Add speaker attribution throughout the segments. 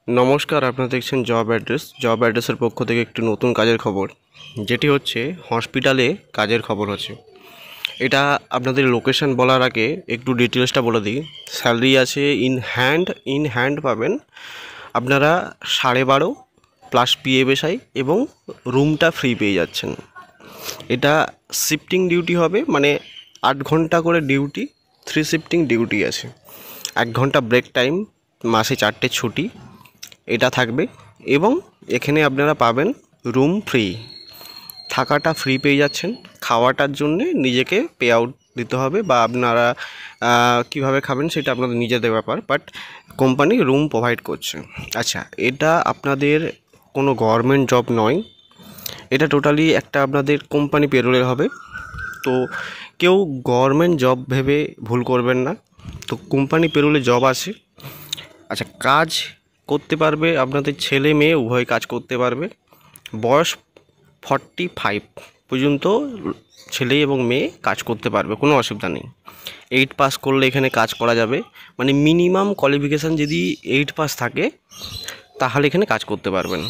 Speaker 1: নমস্কার, আপনারা দেখছেন জব অ্যাড্রেসের পক্ষ থেকে একটি নতুন কাজের খবর, যেটি হচ্ছে হসপিটালে কাজের খবর হচ্ছে। এটা আপনাদের লোকেশন বলার আগে একটু ডিটেলসটা বলে দিই। স্যালারি আছে ইন হ্যান্ড পাবেন আপনারা 12.5 প্লাস পিএফএসআই এবং রুমটা ফ্রি পেয়ে যাচ্ছেন। এটা শিফটিং ডিউটি হবে, মানে 8 ঘন্টা করে ডিউটি, 3 শিফটিং ডিউটি আছে। 1 ঘন্টা ব্রেক টাইম, মাসে 4টে ছুটি এটা থাকবে। এবং এখানে আপনারা পাবেন রুম ফ্রি, থাকাটা ফ্রি পেয়ে যাচ্ছেন। খাওয়াটার জন্যে নিজেকে পে আউট দিতে হবে, বা আপনারা কীভাবে খাবেন সেটা আপনাদের নিজেদের ব্যাপার, বাট কোম্পানি রুম প্রোভাইড করছে। আচ্ছা, এটা আপনাদের কোনো গভর্নমেন্ট জব নয়, এটা টোটালি একটা আপনাদের কোম্পানি পেরোলের হবে। তো কেউ গভর্নমেন্ট জব ভেবে ভুল করবেন না, তো কোম্পানি পেরোলে জব আছে। আচ্ছা, কাজ করতে পারবে আপনাদের ছেলে মেয়ে উভয় কাজ করতে পারবে। বয়স 45 পর্যন্ত ছেলে এবং মেয়ে কাজ করতে পারবে, কোনো অসুবিধা নেই। 8 পাস করলে এখানে কাজ করা যাবে, মানে মিনিমাম কোয়ালিফিকেশান যদি 8 পাস থাকে তাহলে এখানে কাজ করতে পারবেন।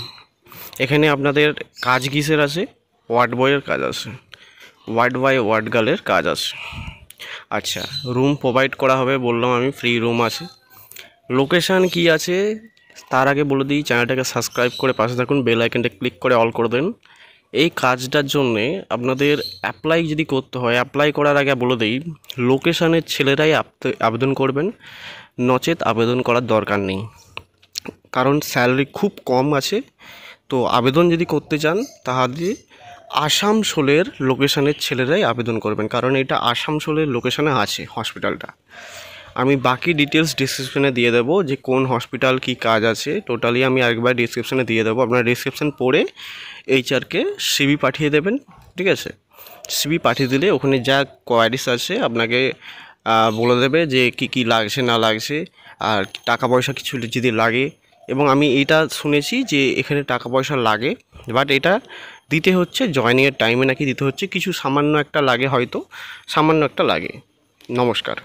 Speaker 1: এখানে আপনাদের কাজ কিসের আছে? ওয়ার্ড বয়ের কাজ আছে, ওয়ার্ড বয় ওয়ার্ড গার্লের কাজ আছে। আচ্ছা, রুম প্রোভাইড করা হবে, বললাম আমি, ফ্রি রুম আছে। লোকেশান কি আছে তার আগে বলে দিই, চ্যানেলটাকে সাবস্ক্রাইব করে পাশে থাকুন, বেল আইকনটা ক্লিক করে অল করে দেন। এই কাজটার জন্যে আপনাদের অ্যাপ্লাই যদি করতে হয়, অ্যাপ্লাই করার আগে বলে দিই, লোকেশানের ছেলেরাই আবেদন করবেন, নচেত আবেদন করার দরকার নেই, কারণ স্যালারি খুব কম আছে। তো আবেদন যদি করতে চান তাহলে আসানসোলের লোকেশানের ছেলেরাই আবেদন করবেন, কারণ এটা আসানসোলের লোকেশানে আছে হসপিটালটা। আমি বাকি ডিটেলস ডিসক্রিপশানে দিয়ে দেবো, যে কোন হসপিটাল কি কাজ আছে টোটালি আমি আরেকবার ডিসক্রিপশানে দিয়ে দেবো। আপনারা ডিসক্রিপশান পড়ে এইচআরকে সিভি পাঠিয়ে দেবেন, ঠিক আছে? সিভি পাঠিয়ে দিলে ওখানে যা কোয়ারিস আছে আপনাকে বলে দেবে যে কি লাগছে না লাগছে, আর টাকা পয়সা কিছু যদি লাগে। এবং আমি এটা শুনেছি যে এখানে টাকা পয়সা লাগে, বাট এটা দিতে হচ্ছে জয়েনিংয়ের টাইমে নাকি দিতে হচ্ছে, কিছু সামান্য একটা লাগে, হয়তো সামান্য একটা লাগে। নমস্কার।